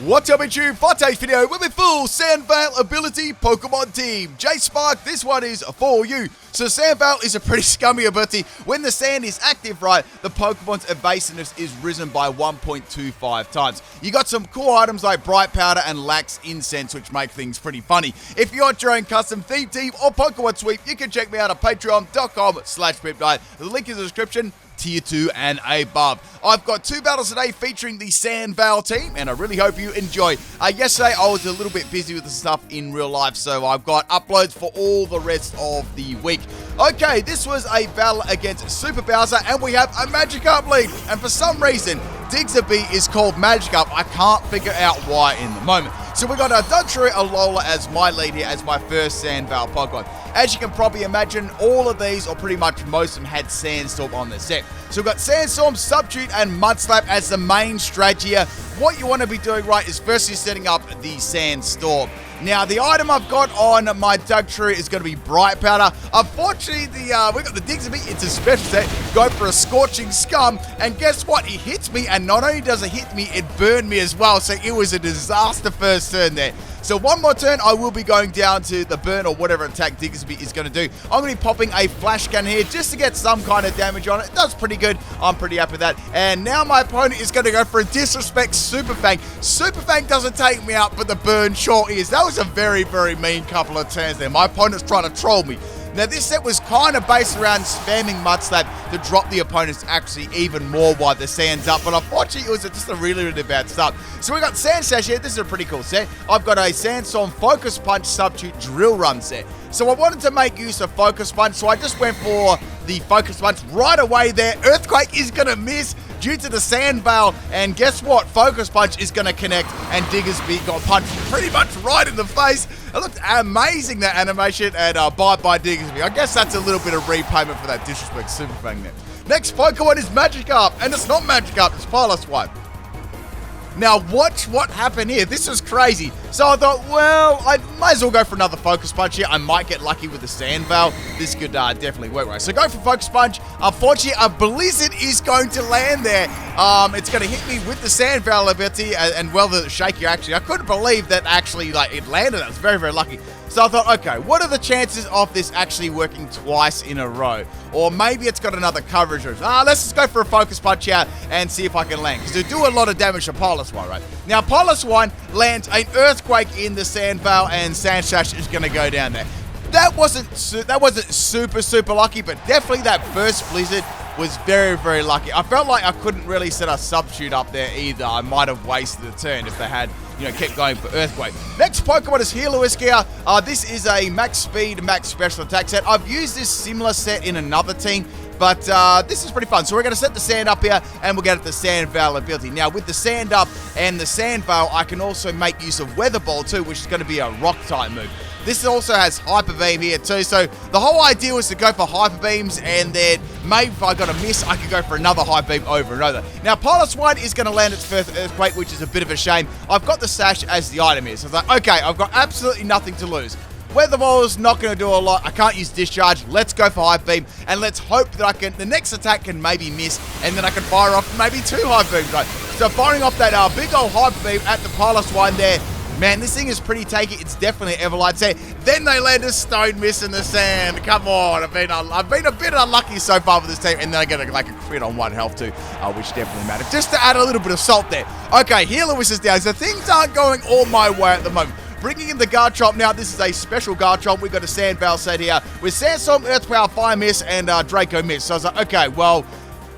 What's up, it's you? For today's video, with a full Sandvale ability Pokemon team. J-Spark, this one is for you. So Sandvale is a pretty scummy ability. When the sand is active, right, the Pokemon's evasiveness is risen by 1.25 times. You got some cool items like Bright Powder and Lax Incense, which make things pretty funny. If you want your own custom theme team or Pokemon sweep, you can check me out at patreon.com/PIMPNITE. The link in the description. Tier 2 and above. I've got 2 battles today featuring the Sandvale team, and I really hope you enjoy. Yesterday, I was a little bit busy with the stuff in real life, so I've got uploads for all the rest of the week. Okay, this was a battle against Super Bowser, and we have a Magikarp lead, and for some reason, Diggsby is called Magikarp. I can't figure out why in the moment. So we got a Dugtrio Alola as my lead here, as my first Sandvale Pokemon. As you can probably imagine, all of these, or pretty much most of them, had Sandstorm on their set. So we've got Sandstorm, Substitute, and Mudslap as the main strategy here. What you want to be doing, right, is firstly setting up the Sandstorm. Now, the item I've got on my Dugtrio is going to be Bright Powder. Unfortunately, we got the Diggsby. It's a special set. Go for a Scorching Scum, and guess what? It hits me, and not only does it hit me, it burned me as well. So it was a disaster first turn there. So one more turn, I will be going down to the burn or whatever attack Diggsby is going to do. I'm going to be popping a Flash Gun here just to get some kind of damage on it. It does pretty good. I'm pretty happy with that. And now my opponent is going to go for a Disrespect Super Fang. Super Fang doesn't take me out, but the burn sure is. That was a very, very mean couple of turns there. My opponent's trying to troll me. Now, this set was kind of based around spamming Mudslap to drop the opponents actually even more while the sand's up, but unfortunately, it was just a really, really bad start. So we got Sand Sash here. This is a pretty cool set. I've got a Sandstorm Focus Punch Substitute Drill Run set. So I wanted to make use of Focus Punch, so I just went for the Focus Punch right away there. Earthquake is going to miss due to the Sandvale, and guess what? Focus Punch is going to connect, and Diggsby got punched pretty much right in the face. It looked amazing, that animation, and bye-bye Diggsby. I guess that's a little bit of repayment for that Disrespect Super Fang there. Next Pokemon is Magikarp, and it's not Magikarp, it's Piloswine. Now, watch what happened here. This is crazy. So I thought, well, I might as well go for another Focus Punch here. I might get lucky with the Sandvale. This could definitely work, right? So go for Focus Punch. Unfortunately, a Blizzard is going to land there. It's going to hit me with the Sandvale ability, and well, the Shaky actually. I couldn't believe that actually, it landed. I was very, very lucky. So I thought, okay, what are the chances of this actually working twice in a row? Or maybe it's got another coverage. Let's just go for a Focus Punch here and see if I can land. Because they do a lot of damage to Piloswine, right? Now, Piloswine lands an Earthquake in the Sandvale, and Sandsash is going to go down there. That wasn't super, super lucky, but definitely that first Blizzard was very, very lucky. I felt like I couldn't really set a Substitute up there either. I might have wasted a turn if they had, kept going for Earthquake. Next Pokemon is Heloisk here. This is a max speed, max special attack set. I've used this similar set in another team, but this is pretty fun. So we're going to set the sand up here, and we'll get at the Sandvale ability. Now, with the sand up and the Sandvale, I can also make use of Weather Ball too, which is going to be a rock-type move. This also has Hyper Beam here too, so the whole idea was to go for Hyper Beams, and then maybe if I got a miss, I could go for another Hyper Beam over and over. Now, Piloswine is going to land its first Earthquake, which is a bit of a shame. I've got the Sash as the item here, so I was like, okay, I've got absolutely nothing to lose. Weather Ball is not going to do a lot. I can't use Discharge. Let's go for Hyper Beam, and let's hope that the next attack can maybe miss, and then I can fire off maybe 2 Hyper Beams. Right? So firing off that big old Hyper Beam at the Piloswine there. Man, this thing is pretty tanky. It's definitely Everlight set. Then they land a Stone Miss in the sand. Come on. I've been a bit unlucky so far with this team. And then I get a crit on 1 health too, which definitely matters. Just to add a little bit of salt there. Okay, Heloisk is down. So things aren't going all my way at the moment. Bringing in the Garchomp now. This is a special Garchomp. We've got a Sandvale set here with Sandstorm, Earth Power, Fire Miss, and Draco Miss. So I was like, okay, well,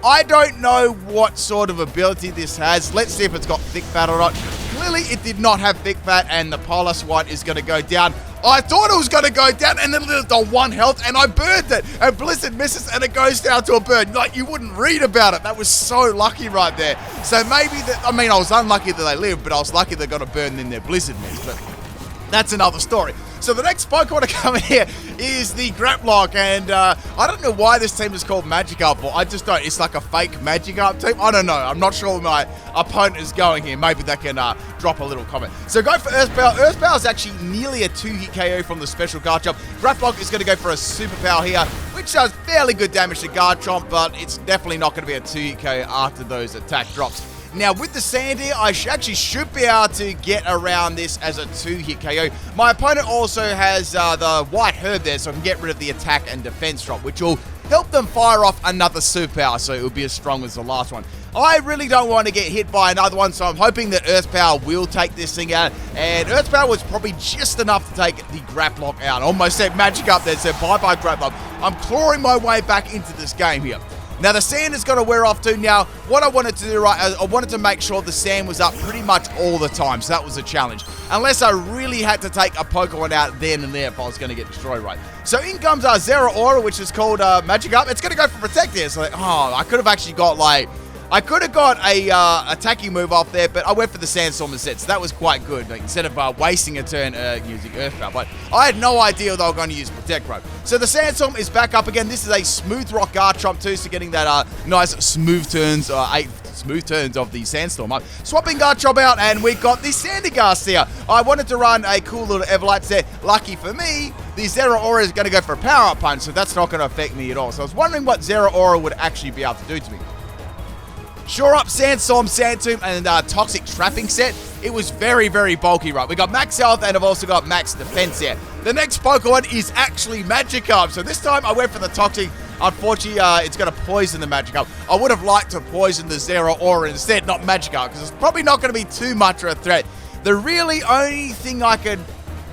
I don't know what sort of ability this has. Let's see if it's got Thick Fat or not. Clearly, it did not have Thick Fat, and the Piloswine is going to go down. I thought it was going to go down, and then it's on 1 health, and I burned it. And Blizzard misses, and it goes down to a burn. Like, you wouldn't read about it. That was so lucky right there. So maybe I was unlucky that they lived, but I was lucky they got a burn in their Blizzard miss. But that's another story. So the next Pokemon to come in here is the Graplock, and I don't know why this team is called Magikarp, or I just don't. It's like a fake Magikarp team. I don't know. I'm not sure where my opponent is going here. Maybe they can drop a little comment. So go for Earthbound. Earthbound is actually nearly a 2-hit KO from the special Garchomp. Graplock is going to go for a Superpower here, which does fairly good damage to Garchomp, but it's definitely not going to be a 2-hit KO after those attack drops. Now, with the sand here, I actually should be able to get around this as a 2-hit KO. My opponent also has the white herb there, so I can get rid of the attack and defense drop, which will help them fire off another superpower, so it will be as strong as the last one. I really don't want to get hit by another one, so I'm hoping that Earth Power will take this thing out. And Earth Power was probably just enough to take the Graplock out. Almost said magic up there, said bye-bye Graplock. I'm clawing my way back into this game here. Now, the sand is going to wear off too. Now, what I wanted to do, right, I wanted to make sure the sand was up pretty much all the time, so that was a challenge. Unless I really had to take a Pokemon out then and there if I was going to get destroyed, right? So in comes our Zeraora, which is called Magic Up. It's going to go for Protect here. So, like, oh, I could have actually got, like... I could have got a attacking move off there, but I went for the Sandstorm instead, so that was quite good. Like, instead of wasting a turn using Earth Power, but I had no idea they were going to use Protect Rope. So the Sandstorm is back up again. This is a Smooth Rock Garchomp too, so getting that nice smooth turns, 8 smooth turns of the Sandstorm. Swapping Garchomp out, and we got the Sandygast here. I wanted to run a cool little Everlight there. Lucky for me, the Zeraora is going to go for a Power Up Punch, so that's not going to affect me at all. So I was wondering what Zeraora would actually be able to do to me. Shore Up, Sandstorm, Sandtomb, and Toxic Trapping set. It was very, very bulky, right? We got max health, and I've also got max defense here. The next Pokemon is actually Magikarp. So this time I went for the Toxic. Unfortunately, it's going to poison the Magikarp. I would have liked to poison the Zeraora instead, not Magikarp, because it's probably not going to be too much of a threat. The really only thing I could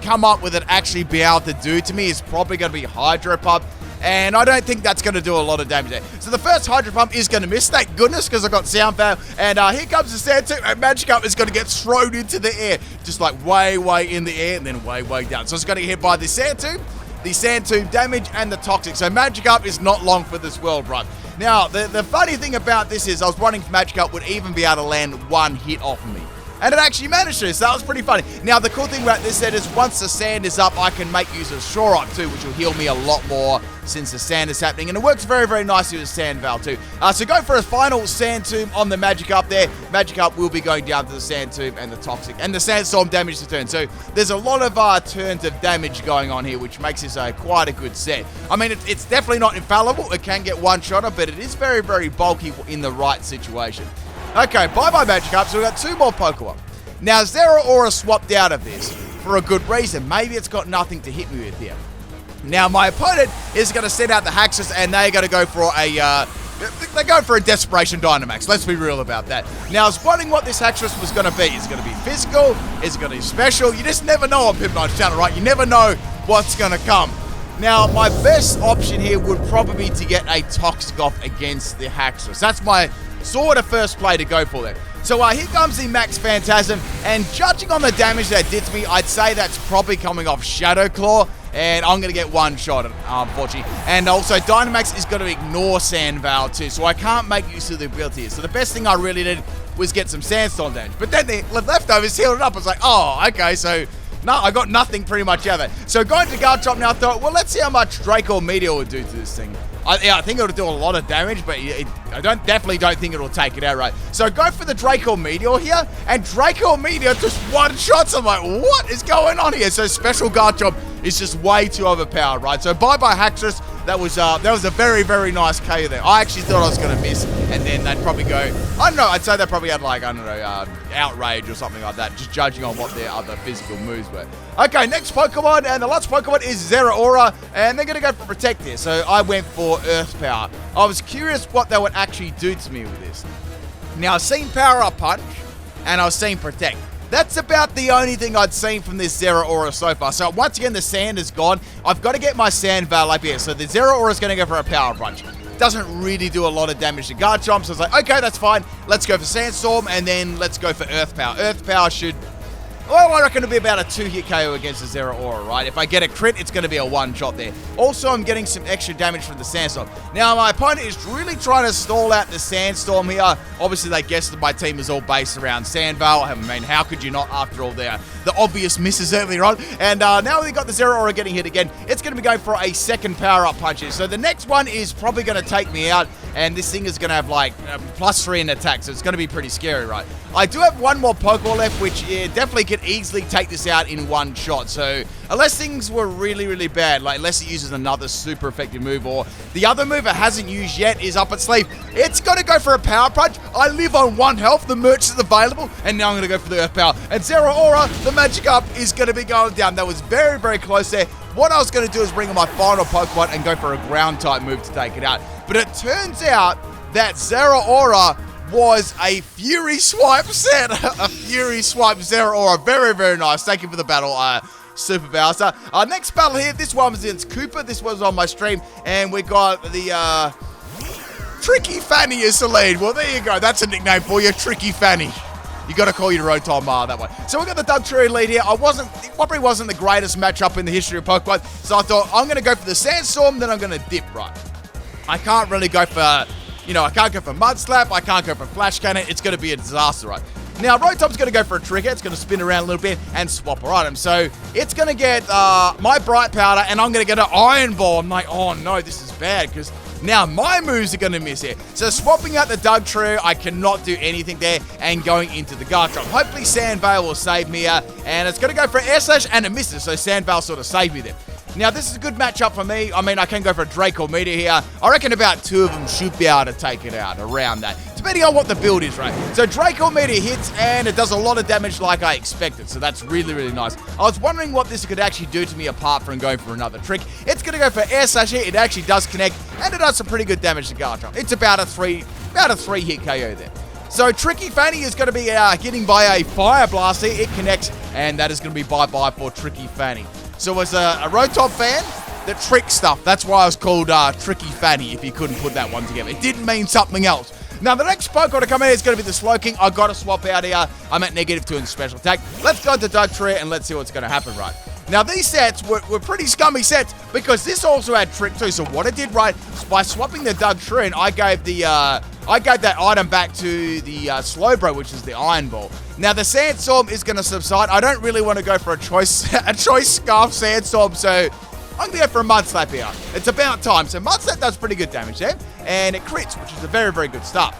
come up with it actually be able to do to me is probably going to be Hydro Pump. And I don't think that's going to do a lot of damage there. So the first Hydro Pump is going to miss. Thank goodness, because I got Sound Power. And here comes the Sandtomb, and Magikarp is going to get thrown into the air. Just like way, way in the air, and then way, way down. So it's going to get hit by the Sandtomb damage, and the Toxic. So Magikarp is not long for this world, right? Now, the funny thing about this is I was wondering if Magikarp would even be able to land one hit off of me. And it actually managed to, so that was pretty funny. Now, the cool thing about this set is once the sand is up, I can make use of Shore Up too, which will heal me a lot more since the sand is happening. And it works very, very nicely with Sand Veil too. So go for a final Sandtomb on the Magikarp there. Magikarp will be going down to the Sandtomb and the Toxic. And the Sandstorm damage the turn. So there's a lot of turns of damage going on here, which makes this quite a good set. I mean, it's definitely not infallible. It can get one-shotter, but it is very, very bulky in the right situation. Okay, bye-bye Magikarp, so we've got 2 more Pokemon. Now, Zeraora swapped out of this for a good reason. Maybe it's got nothing to hit me with here. Now, my opponent is going to send out the Haxorus, and they're going to go for they're going for a Desperation Dynamax. Let's be real about that. Now, I was wondering what this Haxorus was going to be. Is it going to be physical? Is it going to be special? You just never know on PIMPNITE's channel, right? You never know what's going to come. Now, my best option here would probably be to get a Toxic off against the Haxorus. That's my sort of first play to go for there. So here comes the Max Phantasm, and judging on the damage that did to me, I'd say that's probably coming off Shadow Claw, and I'm going to get one shot, unfortunately. And also, Dynamax is going to ignore Sand Veil too, so I can't make use of the ability. So the best thing I really did was get some Sandstorm damage. But then the leftovers healed it up. I was like, oh, okay, so... No, I got nothing pretty much out of it. So going to Garchomp now, I thought, well, let's see how much Draco Meteor would do to this thing. I think it'll do a lot of damage, but I definitely don't think it'll take it out right. So go for the Draco Meteor here, and Draco Meteor just one-shots. I'm like, what is going on here? So Special Garchomp is just way too overpowered, right? So bye-bye Haxorus. That was a very, very nice KO there. I actually thought I was going to miss, and then they'd probably go, I don't know, I'd say they probably had like, I don't know, Outrage or something like that, just judging on what their other physical moves were. Okay, next Pokemon, and the last Pokemon is Zeraora, and they're going to go for Protect here. So I went for Earth Power. I was curious what they would actually do to me with this. Now, I've seen Power Up Punch, and I've seen Protect. That's about the only thing I'd seen from this Zeraora so far. So once again, the sand is gone. I've got to get my Sand Veil up here. So the Zeraora is going to go for a Power Punch. Doesn't really do a lot of damage to Garchomp. So I was like, okay, that's fine. Let's go for Sandstorm, and then let's go for Earth Power. Earth Power should... Well, I reckon it'll be about a 2-hit KO against the Zeraora, right? If I get a crit, it's going to be a one-shot there. Also, I'm getting some extra damage from the Sandstorm. Now, my opponent is really trying to stall out the Sandstorm here. Obviously, they guessed that my team is all based around Sand Veil. I mean, how could you not, after all, the obvious misses earlier on? And now we've got the Zeraora getting hit again. It's going to be going for a second power-up punch here. So the next one is probably going to take me out. and this thing is going to have like +3 in attack, so it's going to be pretty scary, right? I do have one more Pokeball left, which definitely could easily take this out in one shot. So unless things were really, really bad, like unless it uses another super effective move, or the other move it hasn't used yet is up its sleeve, it's going to go for a Power Punch. I live on 1 health, the merch is available, and now I'm going to go for the Earth Power. And Zeraora, the Magic Up, is going to be going down. That was very, very close there. What I was going to do is bring in my final Pokemon and go for a ground type move to take it out. But it turns out that Zeraora was a Fury Swipe set. A Fury Swipe Zeraora. Very, very nice. Thank you for the battle, Super Bowser. Our next battle here, this one was against Cooper. This was on my stream. And we got the Tricky Fanny is the lead. Well, there you go. That's a nickname for you, Tricky Fanny. You got to call your Rotom that way. So we got the Dugtrio lead here. It probably wasn't the greatest matchup in the history of Pokemon. So I thought, I'm going to go for the Sandstorm, then I'm going to dip, right? I can't really go for, I can't go for Mud Slap. I can't go for Flash Cannon. It's going to be a disaster, right? Now, Rotom's going to go for a trigger. It's going to spin around a little bit and swap our item. So it's going to get my Bright Powder, and I'm going to get an Iron Ball. I'm like, oh no, this is bad, because now my moves are going to miss here. So swapping out the Dugtrio, I cannot do anything there, and going into the Garchomp. Hopefully Sandvale will save me, and it's going to go for Air Slash, and it misses, so Sandvale sort of saved me there. Now, this is a good matchup for me. I mean, I can go for a Draco Meteor here. I reckon about 2 of them should be able to take it out around that, depending on what the build is, right? So Draco Meteor hits, and it does a lot of damage like I expected, so that's really, really nice. I was wondering what this could actually do to me apart from going for another trick. It's going to go for Air Slash here. It actually does connect, and it does some pretty good damage to Garchomp. It's about a 3-hit KO there. So Tricky Fanny is going to be getting by a Fire Blast here. It connects, and that is going to be bye-bye for Tricky Fanny. So as a Rotom fan, the trick stuff, that's why I was called Tricky Fanny, if you couldn't put that one together. It didn't mean something else. Now, the next Pokemon to come in is going to be the Slowking. I've got to swap out here. I'm at -2 in special attack. Let's go to Dugtrio and let's see what's going to happen, right? Now, these sets were pretty scummy sets because this also had Trick too. So what it did, right, by swapping the Dugtrio, I gave that item back to the Slowbro, which is the Iron Ball. Now, the Sandstorm is going to subside. I don't really want to go for a choice Scarf Sandstorm, so I'm going to go for a Mud Slap here. It's about time. So Mud Slap does pretty good damage there, and it crits, which is a very, very good start.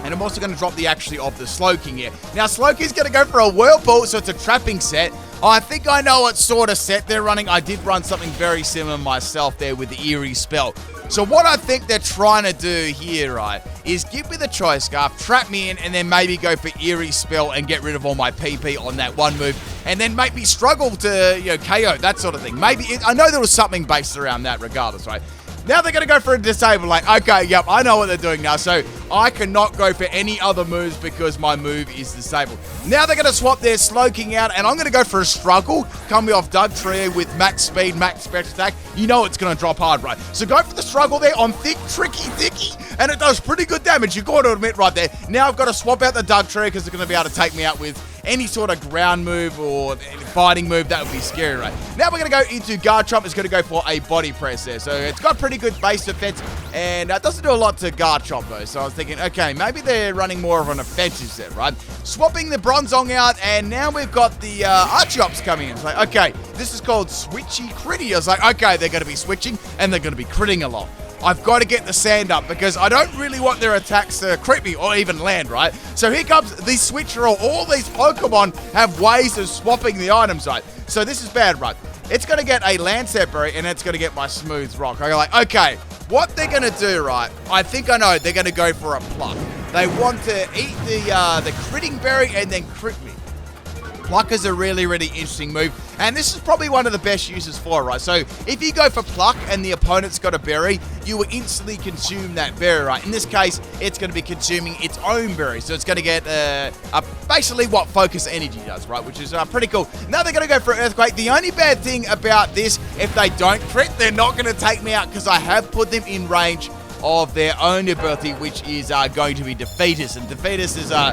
And I'm also going to drop the accuracy of the Slowking here. Now, Slowking's going to go for a Whirlpool, so it's a trapping set. I think I know what sort of set they're running. I did run something very similar myself there with the Eerie Spell. So what I think they're trying to do here, right, is give me the Choice Scarf, trap me in, and then maybe go for Eerie Spell and get rid of all my PP on that one move, and then make me struggle to, KO, that sort of thing. Maybe, I know there was something based around that regardless, right? Now they're going to go for a Disable, like, okay, yep, I know what they're doing now, so I cannot go for any other moves because my move is disabled. Now they're going to swap their Slowking out, and I'm going to go for a Struggle, coming off Dugtrio with max speed, max special attack. You know it's going to drop hard, right? So go for the Struggle there on Thick Tricky Dicky, and it does pretty good damage, you've got to admit right there. Now I've got to swap out the Dugtrio because they're going to be able to take me out with any sort of ground move or fighting move. That would be scary, right? Now we're going to go into Garchomp. It's going to go for a Body Press there. So it's got pretty good base defense, and it doesn't do a lot to Garchomp, though. So I was thinking, okay, maybe they're running more of an offensive set, right? Swapping the Bronzong out, and now we've got the Archeops coming in. It's like, okay, this is called Switchy Critty. I was like, okay, they're going to be switching, and they're going to be critting a lot. I've got to get the sand up because I don't really want their attacks to crit me or even land, right? So here comes the switcher. All these Pokemon have ways of swapping the items, right? So this is bad, right? It's going to get a Lancet Berry, and it's going to get my Smooth Rock. I'm like, okay, what they're going to do, right? I think I know. They're going to go for a Pluck. They want to eat the Critting Berry and then crit me. Pluck is a really, really interesting move, and this is probably one of the best uses for it, right? So if you go for Pluck and the opponent's got a berry, you will instantly consume that berry, right? In this case, it's going to be consuming its own berry, so it's going to get basically what Focus Energy does, right? Which is pretty cool. Now they're going to go for Earthquake. The only bad thing about this, if they don't crit, they're not going to take me out because I have put them in range of their own ability, which is going to be Defeatist. And Defeatist is a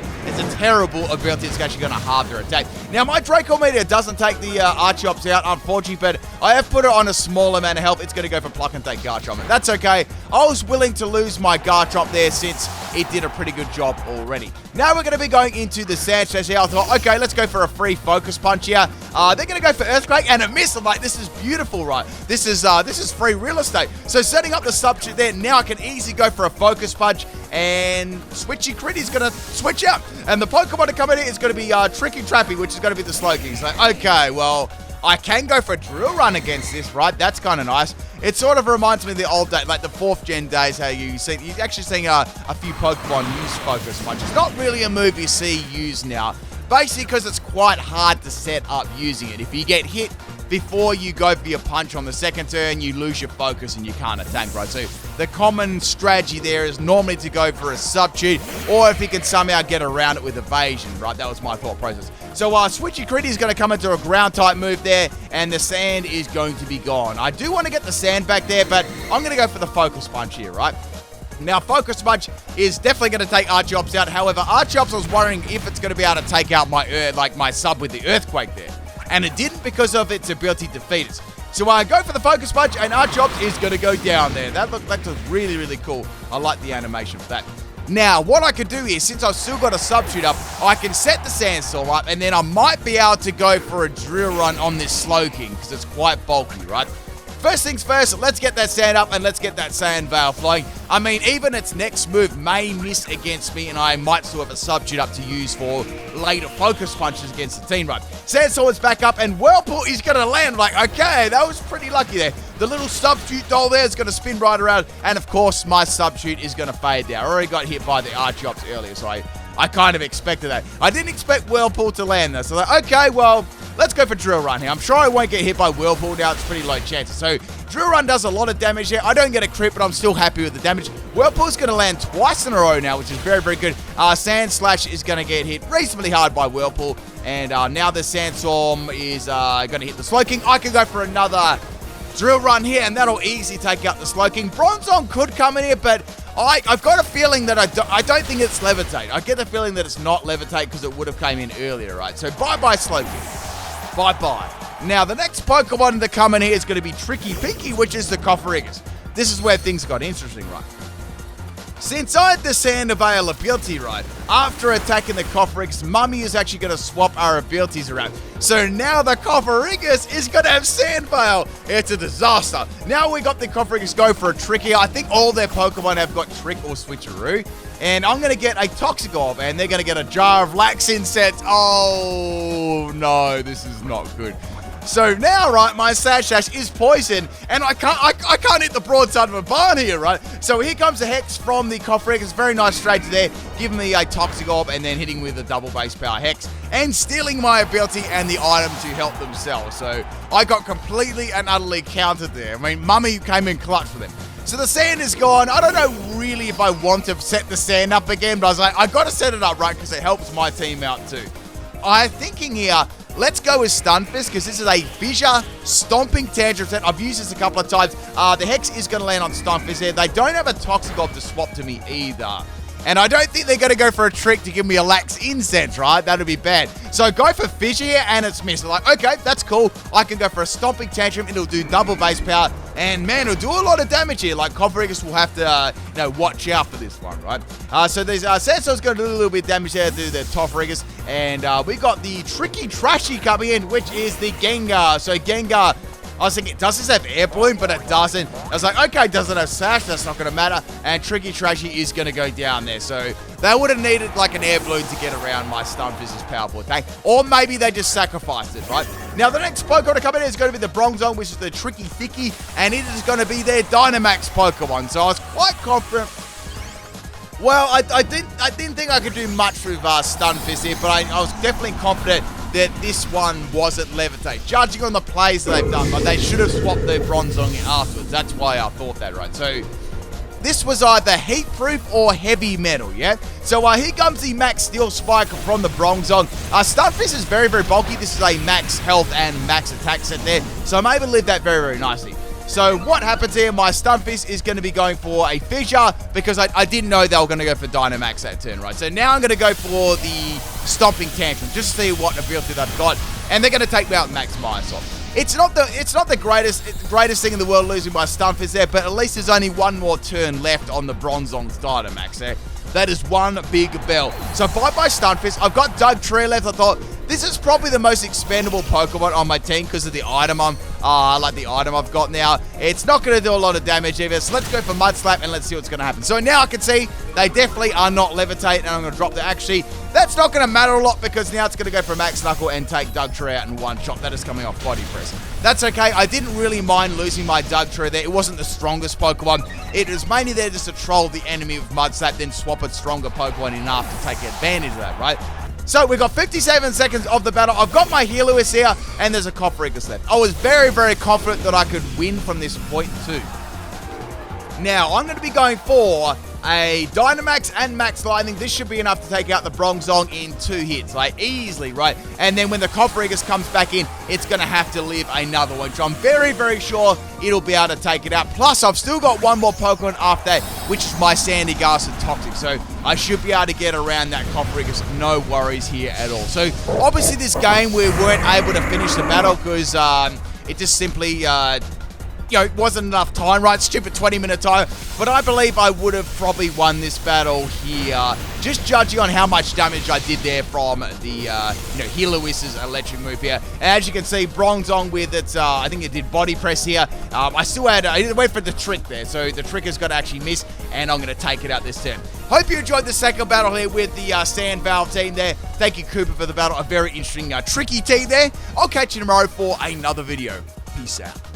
terrible ability. It's actually going to halve their attack. Now, my Draco Meteor doesn't take the Archeops out, unfortunately, but I have put it on a small amount of health. It's going to go for Pluck and take Garchomp. That's okay. I was willing to lose my Garchomp there since it did a pretty good job already. Now we're going to be going into the Sand Station. I thought, okay, let's go for a free Focus Punch here. They're going to go for Earthquake, and it missed. I'm like, this is beautiful, right? This is free real estate. So setting up the substitute there, now I can can easily go for a Focus Punch, and Switchy Crit is going to switch out. And the Pokemon to come in here is going to be Tricky Trappy, which is going to be the Slowking. It's like, okay, well, I can go for a Drill Run against this, right? That's kind of nice. It sort of reminds me of the old day, like the 4th gen days, how you're actually seeing a few Pokemon use Focus Punch. It's not really a move you see used now, basically because it's quite hard to set up using it. If you get hit before you go for your punch on the second turn, you lose your focus and you can't attack, right? So the common strategy there is normally to go for a substitute, or if you can somehow get around it with evasion, right? That was my thought process. So Switchy Crit is going to come into a ground type move there, and the sand is going to be gone. I do want to get the sand back there, but I'm going to go for the Focus Punch here, right? Now, Focus Punch is definitely going to take Archeops out. However, Archeops, I was worrying if it's going to be able to take out my sub with the Earthquake there. And it didn't because of its ability to defeat us. So I go for the Focus Punch, and Archeops is going to go down there. That looks really, really cool. I like the animation for that. Now, what I could do is, since I've still got a substitute up, I can set the Sandstorm up, and then I might be able to go for a Drill Run on this Slowking, because it's quite bulky, right? First things first, let's get that sand up and let's get that Sand Veil flowing. I mean, even its next move may miss against me, and I might still have a substitute up to use for later Focus Punches against the team, right? Sandstorm's back up, and Whirlpool is going to land. Like, okay, that was pretty lucky there. The little substitute doll there is going to spin right around, and of course, my substitute is going to fade there. I already got hit by the Archeops earlier, so I kind of expected that. I didn't expect Whirlpool to land though, so like, okay, well, let's go for Drill Run here. I'm sure I won't get hit by Whirlpool now. It's pretty low chances. So Drill Run does a lot of damage here. I don't get a crit, but I'm still happy with the damage. Whirlpool's going to land twice in a row now, which is very, very good. Sand Slash is going to get hit reasonably hard by Whirlpool. And now the Sandstorm is going to hit the Slowking. I can go for another Drill Run here, and that'll easily take out the Slowking. Bronzong could come in here, but I've got a feeling that I don't think it's Levitate. I get the feeling that it's not Levitate because it would have came in earlier, right? So bye-bye Slowking. Bye-bye. Now, the next Pokemon to come in here is going to be Tricky Pinky, which is the Coffericus. This is where things got interesting, right? Since I had the Sand availability, right, after attacking the Coffericus, Mummy is actually going to swap our abilities around. So now the Coffericus is going to have Sand Veil. It's a disaster. Now we got the Coffericus go for a Tricky. I think all their Pokemon have got Trick or Switcheroo. And I'm going to get a Toxic Orb, and they're going to get a jar of Lax Incense. Oh, no, this is not good. So now, right, my Sash is poisoned, and I can't hit the broadside of a barn here, right? So here comes a Hex from the Coffericus. Very nice straight to there, giving me a Toxic Orb and then hitting with a double base power Hex and stealing my ability and the item to help themselves. So I got completely and utterly countered there. I mean, Mummy came in clutch for them. So the sand is gone. I don't know really if I want to set the sand up again, but I was like, I got to set it up, right, because it helps my team out too. I'm thinking here, let's go with Stunfisk, because this is a Fissure Stomping Tantrum set. I've used this a couple of times. The Hex is going to land on Stunfisk there. They don't have a Toxic Orb to swap to me either. And I don't think they're going to go for a trick to give me a Lax Incense, right? That would be bad. So go for Fissure here, and it's missed. Like, okay, that's cool. I can go for a Stomping Tantrum. It'll do double base power. And, man, it'll do a lot of damage here. Like, Coffericus will have to, watch out for this one, right? So these Sandstorm's going to do a little bit of damage there to the Coffericus. And we got the Tricky Trashy coming in, which is the Gengar. So Gengar, I was thinking, does this have Air Balloon? But it doesn't. I was like, okay, does it have Sash? That's not going to matter. And Tricky Trashy is going to go down there. So they would have needed like an Air Balloon to get around my Stunfisk's powerful attack. Or maybe they just sacrificed it, right? Now, the next Pokemon to come in is going to be the Bronzong, which is the Tricky Thicky. And it is going to be their Dynamax Pokemon. So I was quite confident. Well, I didn't think I could do much with Stunfisk here, but I was definitely confident that this one wasn't Levitate. Judging on the plays that they've done, but they should have swapped their Bronzong in afterwards. That's why I thought that, right? So this was either Heat Proof or Heavy Metal, yeah? So here comes the Max Steel Spike from the Bronzong. Stunfisk is very, very bulky. This is a max health and max attack set there, so I'm able to live that very, very nicely. So what happens here, my Stunfisk is going to be going for a Fissure because I didn't know they were going to go for Dynamax that turn, right? So now I'm going to go for the Stomping Tantrum just to see what ability they've got. And they're going to take me out and Max Mice off. It's not the greatest thing in the world losing my Stunfisk there, but at least there's only one more turn left on the Bronzong's Dynamax there. That is one big bell. So bye-bye Stunfisk. I've got Doug Tree left. I thought This is probably the most expendable Pokemon on my team because of the item I've got now. It's not going to do a lot of damage either, so let's go for Mud Slap and let's see what's going to happen. So now I can see they definitely are not Levitate, and I'm going to drop the... Actually, that's not going to matter a lot because now it's going to go for Max Knuckle and take Dugtrio out in one shot. That is coming off Body Press. That's okay. I didn't really mind losing my Dugtrio there. It wasn't the strongest Pokemon. It was mainly there just to troll the enemy with Mud Slap, then swap a stronger Pokemon enough to take advantage of that, right? So we've got 57 seconds of the battle. I've got my Heloise here, and there's a Coffericus left. I was very, very confident that I could win from this point too. Now, I'm going to be going for a Dynamax and Max Lightning. This should be enough to take out the Bronzong in 2 hits, like easily, right? And then when the Coffericus comes back in, it's going to have to live another one. So I'm very, very sure it'll be able to take it out. Plus, I've still got one more Pokemon after that, which is my Sandygast and Toxic. So I should be able to get around that Coffericus. No worries here at all. So obviously this game, we weren't able to finish the battle because it just simply... it wasn't enough time, right? Stupid 20-minute time. But I believe I would have probably won this battle here, just judging on how much damage I did there from the, Heloise's electric move here. And as you can see, Bronzong with its, I think it did Body Press here. I still had, I went for the trick there, so the trick has got to actually miss, and I'm going to take it out this turn. Hope you enjoyed the second battle here with the Sand Valve team there. Thank you, Cooper, for the battle. A very interesting, tricky team there. I'll catch you tomorrow for another video. Peace out.